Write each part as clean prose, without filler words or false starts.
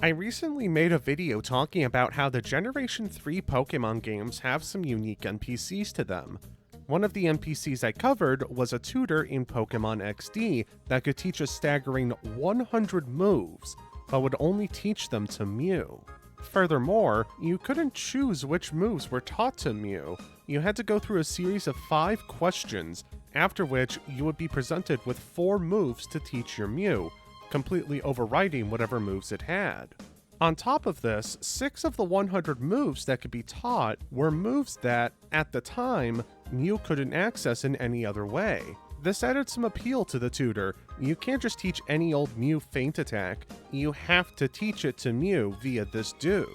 I recently made a video talking about how the Generation 3 Pokemon games have some unique NPCs to them. One of the NPCs I covered was a tutor in Pokemon XD that could teach a staggering 100 moves, but would only teach them to Mew. Furthermore, you couldn't choose which moves were taught to Mew. You had to go through a series of 5 questions, after which you would be presented with 4 moves to teach your Mew, completely overriding whatever moves it had. On top of this, 6 of the 100 moves that could be taught were moves that, at the time, Mew couldn't access in any other way. This added some appeal to the tutor. You can't just teach any old Mew Feint Attack, you have to teach it to Mew via this dude.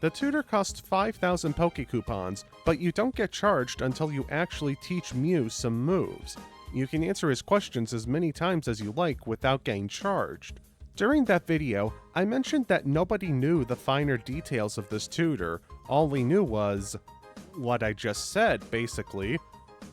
The tutor costs 5,000 Pokecoupons, but you don't get charged until you actually teach Mew some moves. You can answer his questions as many times as you like without getting charged. During that video, I mentioned that nobody knew the finer details of this tutor. All we knew was what I just said, basically,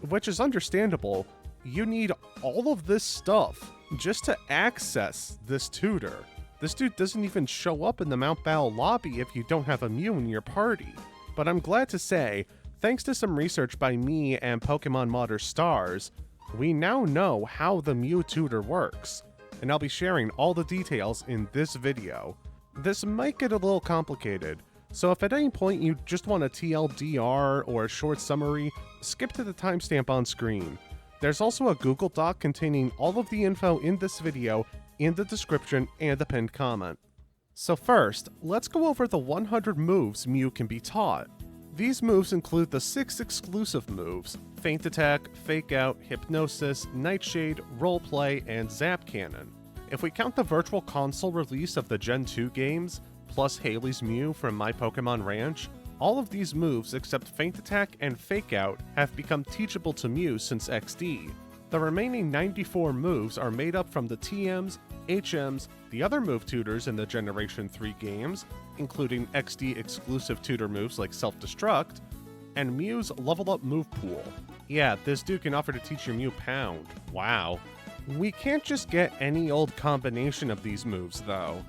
which is understandable. You need all of this stuff just to access this tutor. This dude doesn't even show up in the Mount Battle lobby if you don't have a Mew in your party. But I'm glad to say, thanks to some research by me and Pokemon modder Stars, we now know how the Mew tutor works, and I'll be sharing all the details in this video. This might get a little complicated, so if at any point you just want a TLDR or a short summary, skip to the timestamp on screen. There's also a Google Doc containing all of the info in this video in the description and the pinned comment. So first, let's go over the 100 moves Mew can be taught. These moves include the 6 exclusive moves: Feint Attack, Fake Out, Hypnosis, Nightshade, Roleplay, and Zap Cannon. If we count the Virtual Console release of the Gen 2 games, plus Haley's Mew from My Pokemon Ranch, all of these moves except Feint Attack and Fake Out have become teachable to Mew since XD. The remaining 94 moves are made up from the TMs, HMs, the other move tutors in the Generation 3 games, including XD exclusive tutor moves like Self-Destruct, and Mew's Level Up move pool. Yeah, this dude can offer to teach your Mew Pound. Wow. We can't just get any old combination of these moves though.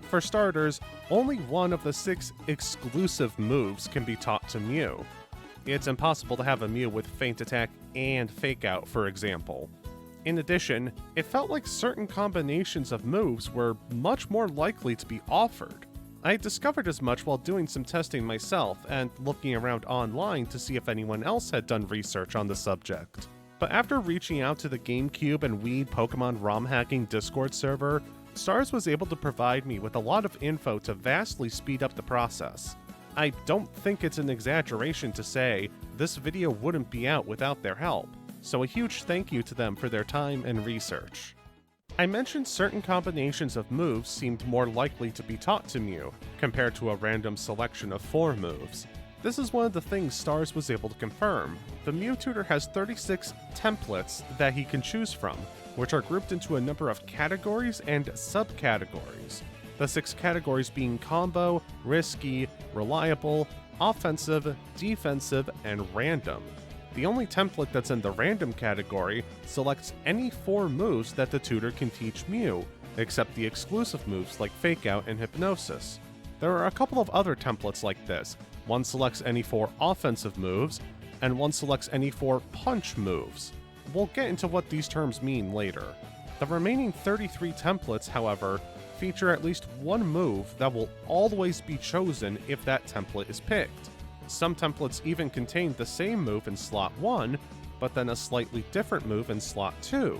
For starters, only one of the 6 exclusive moves can be taught to Mew. It's impossible to have a Mew with Feint Attack and Fake Out, for example. In addition, it felt like certain combinations of moves were much more likely to be offered. I discovered as much while doing some testing myself and looking around online to see if anyone else had done research on the subject. But after reaching out to the GameCube and Wii Pokemon ROM hacking Discord server, Stars was able to provide me with a lot of info to vastly speed up the process. I don't think it's an exaggeration to say this video wouldn't be out without their help, so a huge thank you to them for their time and research. I mentioned certain combinations of moves seemed more likely to be taught to Mew, compared to a random selection of 4 moves. This is one of the things Stars was able to confirm. The Mew tutor has 36 templates that he can choose from, which are grouped into a number of categories and subcategories. The 6 categories being Combo, Risky, Reliable, Offensive, Defensive, and Random. The only template that's in the Random category selects any 4 moves that the tutor can teach Mew, except the exclusive moves like Fake Out and Hypnosis. There are a couple of other templates like this. One selects any 4 offensive moves, and one selects any 4 punch moves. We'll get into what these terms mean later. The remaining 33 templates, however, feature at least one move that will always be chosen if that template is picked. Some templates even contain the same move in slot 1, but then a slightly different move in slot 2.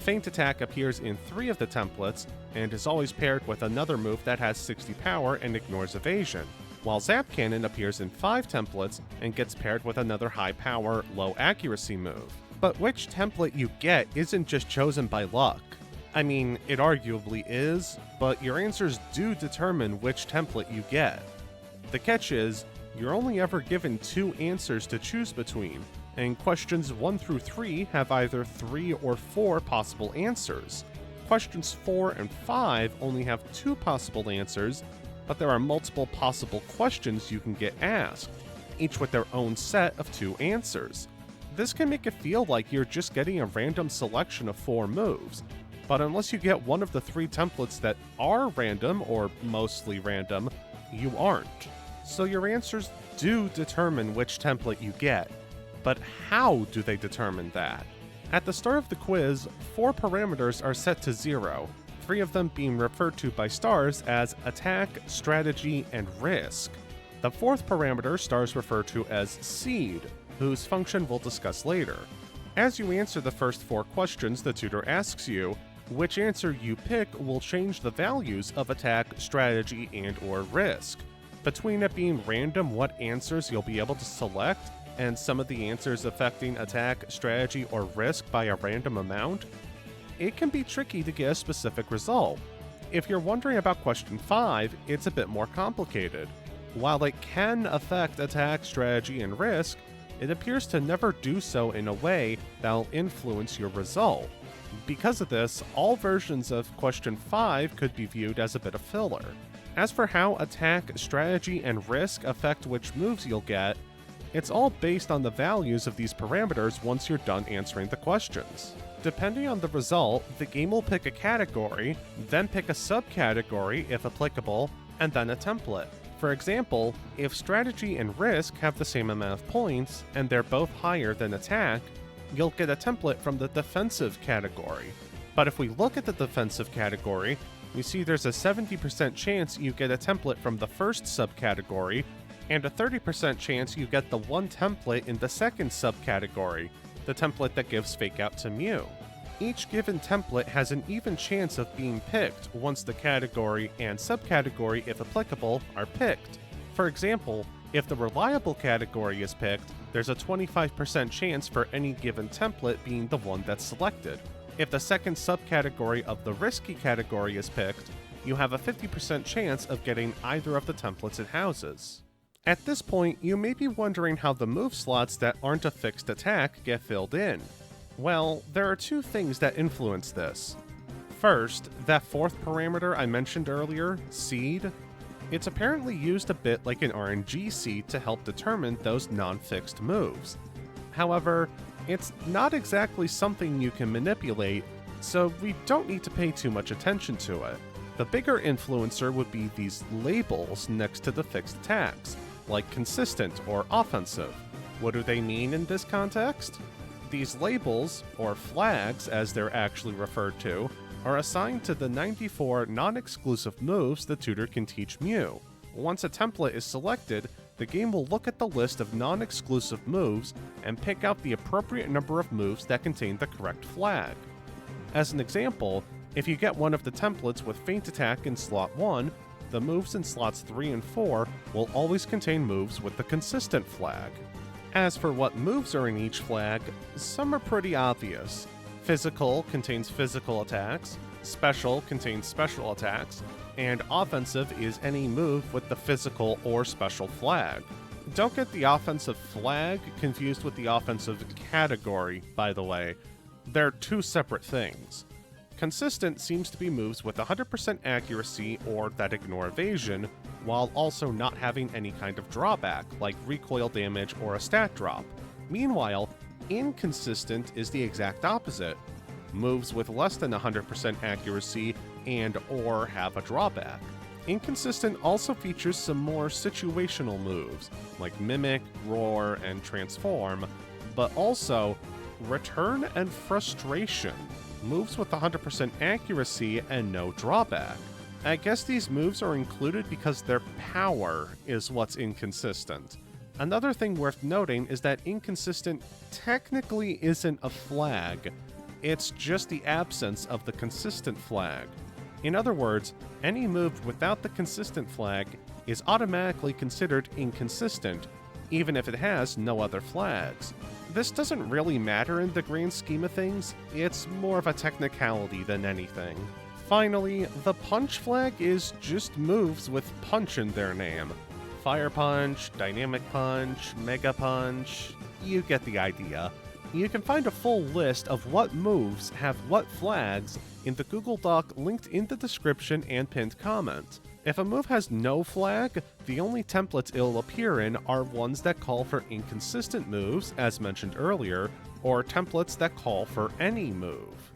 Feint Attack appears in 3 of the templates, and is always paired with another move that has 60 power and ignores evasion, while Zap Cannon appears in 5 templates and gets paired with another high power, low accuracy move. But which template you get isn't just chosen by luck. I mean, it arguably is, but your answers do determine which template you get. The catch is, you're only ever given 2 answers to choose between, and questions 1 through 3 have either 3 or 4 possible answers. Questions 4 and 5 only have 2 possible answers, but there are multiple possible questions you can get asked, each with their own set of 2 answers. This can make it feel like you're just getting a random selection of 4 moves, But unless you get one of the 3 templates that are random, or mostly random, you aren't. So your answers do determine which template you get. But how do they determine that? At the start of the quiz, 4 parameters are set to 0, 3 of them being referred to by stars as attack, strategy, and risk. The 4th parameter stars refer to as seed, whose function we'll discuss later. As you answer the first 4 questions the tutor asks you, which answer you pick will change the values of attack, strategy, and/or risk. Between it being random what answers you'll be able to select, and some of the answers affecting attack, strategy, or risk by a random amount, it can be tricky to get a specific result. If you're wondering about question 5, it's a bit more complicated. While it can affect attack, strategy, and risk, it appears to never do so in a way that'll influence your result. Because of this, all versions of question 5 could be viewed as a bit of filler. As for how attack, strategy, and risk affect which moves you'll get, it's all based on the values of these parameters once you're done answering the questions. Depending on the result, the game will pick a category, then pick a subcategory if applicable, and then a template. For example, if strategy and risk have the same amount of points, and they're both higher than attack, you'll get a template from the defensive category. But if we look at the defensive category, we see there's a 70% chance you get a template from the first subcategory, and a 30% chance you get the one template in the second subcategory, the template that gives Fake Out to Mew. Each given template has an even chance of being picked once the category and subcategory, if applicable, are picked. For example, if the reliable category is picked, there's a 25% chance for any given template being the one that's selected. If the second subcategory of the risky category is picked, you have a 50% chance of getting either of the templates it houses. At this point, you may be wondering how the move slots that aren't a fixed attack get filled in. Well, there are 2 things that influence this. First, that 4th parameter I mentioned earlier, seed, it's apparently used a bit like an RNG seed to help determine those non-fixed moves. However, it's not exactly something you can manipulate, so we don't need to pay too much attention to it. The bigger influencer would be these labels next to the fixed attacks, like consistent or offensive. What do they mean in this context? These labels, or flags as they're actually referred to, are assigned to the 94 non-exclusive moves the tutor can teach Mew. Once a template is selected, the game will look at the list of non-exclusive moves and pick out the appropriate number of moves that contain the correct flag. As an example, if you get one of the templates with Feint Attack in slot 1, the moves in slots 3 and 4 will always contain moves with the consistent flag. As for what moves are in each flag, some are pretty obvious. Physical contains physical attacks, special contains special attacks, and offensive is any move with the physical or special flag. Don't get the offensive flag confused with the offensive category, by the way. They're 2 separate things. Consistent seems to be moves with 100% accuracy or that ignore evasion, while also not having any kind of drawback, like recoil damage or a stat drop. Meanwhile, inconsistent is the exact opposite. Moves with less than 100% accuracy and/or have a drawback. Inconsistent also features some more situational moves, like Mimic, Roar, and Transform, but also Return and Frustration, moves with 100% accuracy and no drawback. I guess these moves are included because their power is what's inconsistent. Another thing worth noting is that inconsistent technically isn't a flag, it's just the absence of the consistent flag. In other words, any move without the consistent flag is automatically considered inconsistent, even if it has no other flags. This doesn't really matter in the grand scheme of things, it's more of a technicality than anything. Finally, the punch flag is just moves with punch in their name. Fire Punch, Dynamic Punch, Mega Punch, you get the idea. You can find a full list of what moves have what flags in the Google Doc linked in the description and pinned comment. If a move has no flag, the only templates it'll appear in are ones that call for inconsistent moves, as mentioned earlier, or templates that call for any move.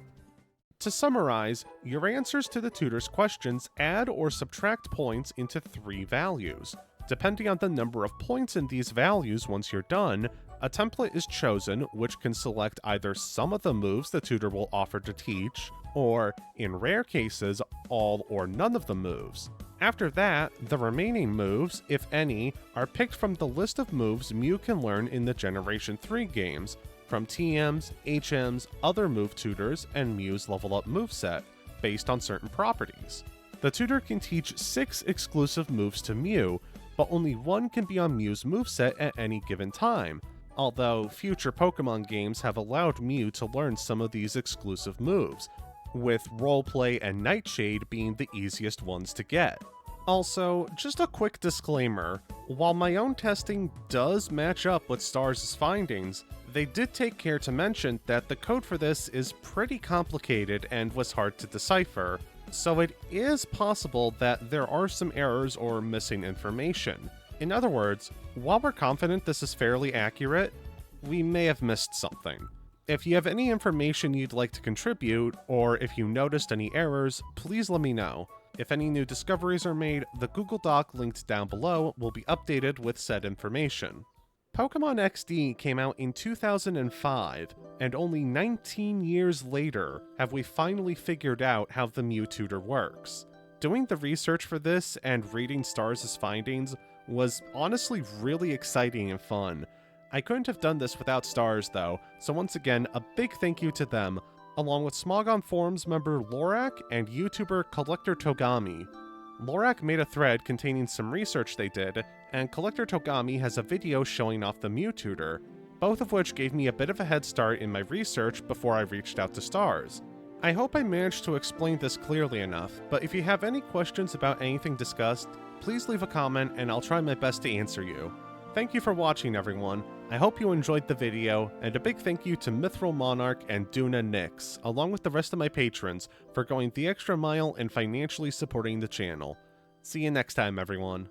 To summarize, your answers to the tutor's questions add or subtract points into 3 values. Depending on the number of points in these values once you're done, a template is chosen which can select either some of the moves the tutor will offer to teach, or, in rare cases, all or none of the moves. After that, the remaining moves, if any, are picked from the list of moves Mew can learn in the Generation 3 games, from TMs, HMs, other move tutors, and Mew's level up moveset, based on certain properties. The tutor can teach 6 exclusive moves to Mew, but only 1 can be on Mew's moveset at any given time, although future Pokemon games have allowed Mew to learn some of these exclusive moves, with Roleplay and Nightshade being the easiest ones to get. Also, just a quick disclaimer, while my own testing does match up with Stars' findings, they did take care to mention that the code for this is pretty complicated and was hard to decipher, so it is possible that there are some errors or missing information. In other words, while we're confident this is fairly accurate, we may have missed something. If you have any information you'd like to contribute, or if you noticed any errors, please let me know. If any new discoveries are made, the Google Doc linked down below will be updated with said information. Pokemon XD came out in 2005, and only 19 years later have we finally figured out how the Mew tutor works. Doing the research for this and reading Stars' findings was honestly really exciting and fun. I couldn't have done this without Stars though, so once again, a big thank you to them, along with Smogon Forums member Lorak and YouTuber Collector Togami. Lorak made a thread containing some research they did, and Collector Togami has a video showing off the Mew tutor, both of which gave me a bit of a head start in my research before I reached out to Stars. I hope I managed to explain this clearly enough, but if you have any questions about anything discussed, please leave a comment and I'll try my best to answer you. Thank you for watching everyone, I hope you enjoyed the video, and a big thank you to Mithril Monarch and Duna Nix, along with the rest of my patrons, for going the extra mile and financially supporting the channel. See you next time everyone.